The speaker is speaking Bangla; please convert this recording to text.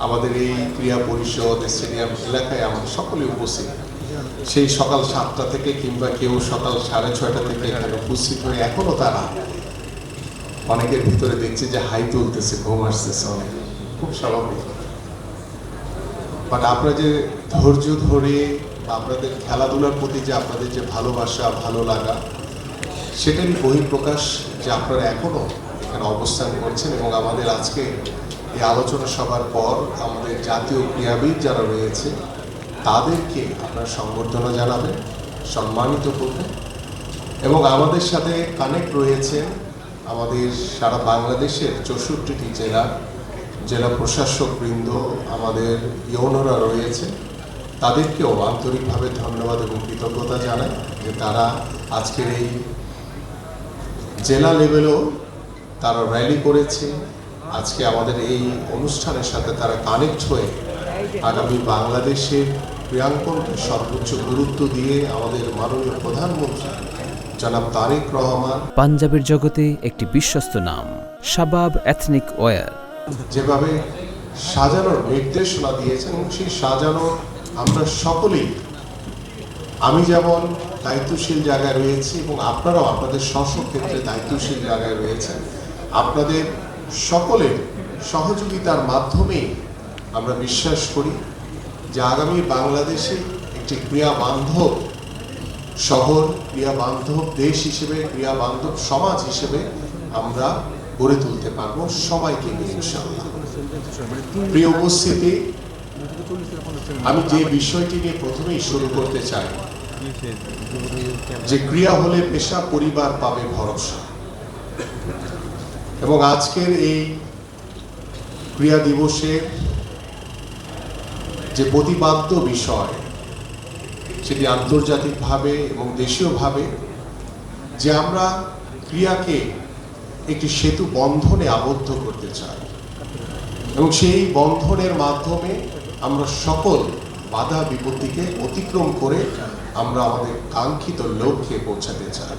আমাদের এই ক্রীড়া পরিষদ স্টেডিয়াম এলাকায় আমরা সকলে উপস্থিত, সেই সকাল 7টা থেকে কিংবা কেউ সকাল 6:30 থেকে এখানে উপস্থিত হয়ে এখনো তারা অনেকের ভিতরে দেখছে যে হাই তুলতেছে, ঘুম আসতেছে, অনেক খুব স্বাভাবিক। বাট আপনারা যে ধৈর্য ধরে আপনাদের খেলাধুলার প্রতি যে আপনাদের যে ভালোবাসা, ভালো লাগা, সেটারই বহিঃপ্রকাশ যে আপনারা এখনো এখানে অবস্থান করছেন। এবং আমাদের আজকে এই আলোচনা সভার পর আমাদের জাতীয় ক্রীড়াবিদ যারা রয়েছে তাদেরকে আপনারা সংবর্ধনা জানাবেন, সম্মানিত করবেন। এবং আমাদের সাথে কানেক্ট রয়েছেন আমাদের সারা বাংলাদেশের 64টি জেলা প্রশাসক বৃন্দ, আমাদের ইউনোরা রয়েছে, তাদেরকেও আন্তরিকভাবে ধন্যবাদ এবং কৃতজ্ঞতা জানাই যে তারা আজকের এই জেলা লেভেলেও তারা র্যালি করেছে। আজকে আমাদের এই অনুষ্ঠানের সাথে তারা কানেক্ট হয়ে আগামী বাংলাদেশের ক্রীড়াঙ্গনকে সর্বোচ্চ গুরুত্ব দিয়ে আমাদের মাননীয় প্রধানমন্ত্রী জনাব তারেক রহমান, পাঞ্জাবের জগতে একটি বিশ্বস্ত নাম শাবাব এথনিক ওয়্যার, যেভাবে সাজানোর নির্দেশনা দিয়েছেন এবং সেই সাজানো আমরা সকলেই, আমি যেমন দায়িত্বশীল জায়গায় রয়েছি এবং আপনারাও আপনাদের স্ব ক্ষেত্রে দায়িত্বশীল জায়গায় রয়েছেন, আপনাদের সকলের সহযোগিতার মাধ্যমে আমরা বিশ্বাস করি যে আগামী বাংলাদেশে একটি ক্রীড়া বান্ধব শহর, ক্রীড়া বান্ধব দেশ হিসেবে, ক্রীড়া বান্ধব সমাজ হিসেবে আমরা গড়ে তুলতে পারবো সবাইকে নিয়ে ইনশাআল্লাহ। প্রিয় উপস্থিতি, আমি যে বিষয়টি নিয়ে প্রথমেই শুরু করতে চাই যে ক্রীড়া হলে পেশা, পরিবার পাবে ভরসা। এবং আজকের এই ক্রীড়া দিবসের যে প্রতিপাদ্য বিষয়, সেটি আন্তর্জাতিকভাবে এবং দেশীয়ভাবে যে আমরা ক্রীড়াকে একটি সেতু বন্ধনে আবদ্ধ করতে চাই এবং সেই বন্ধনের মাধ্যমে আমরা সকল বাধা বিপত্তিকে অতিক্রম করে আমরা আমাদের কাঙ্ক্ষিত লক্ষ্যে পৌঁছাতে চাই।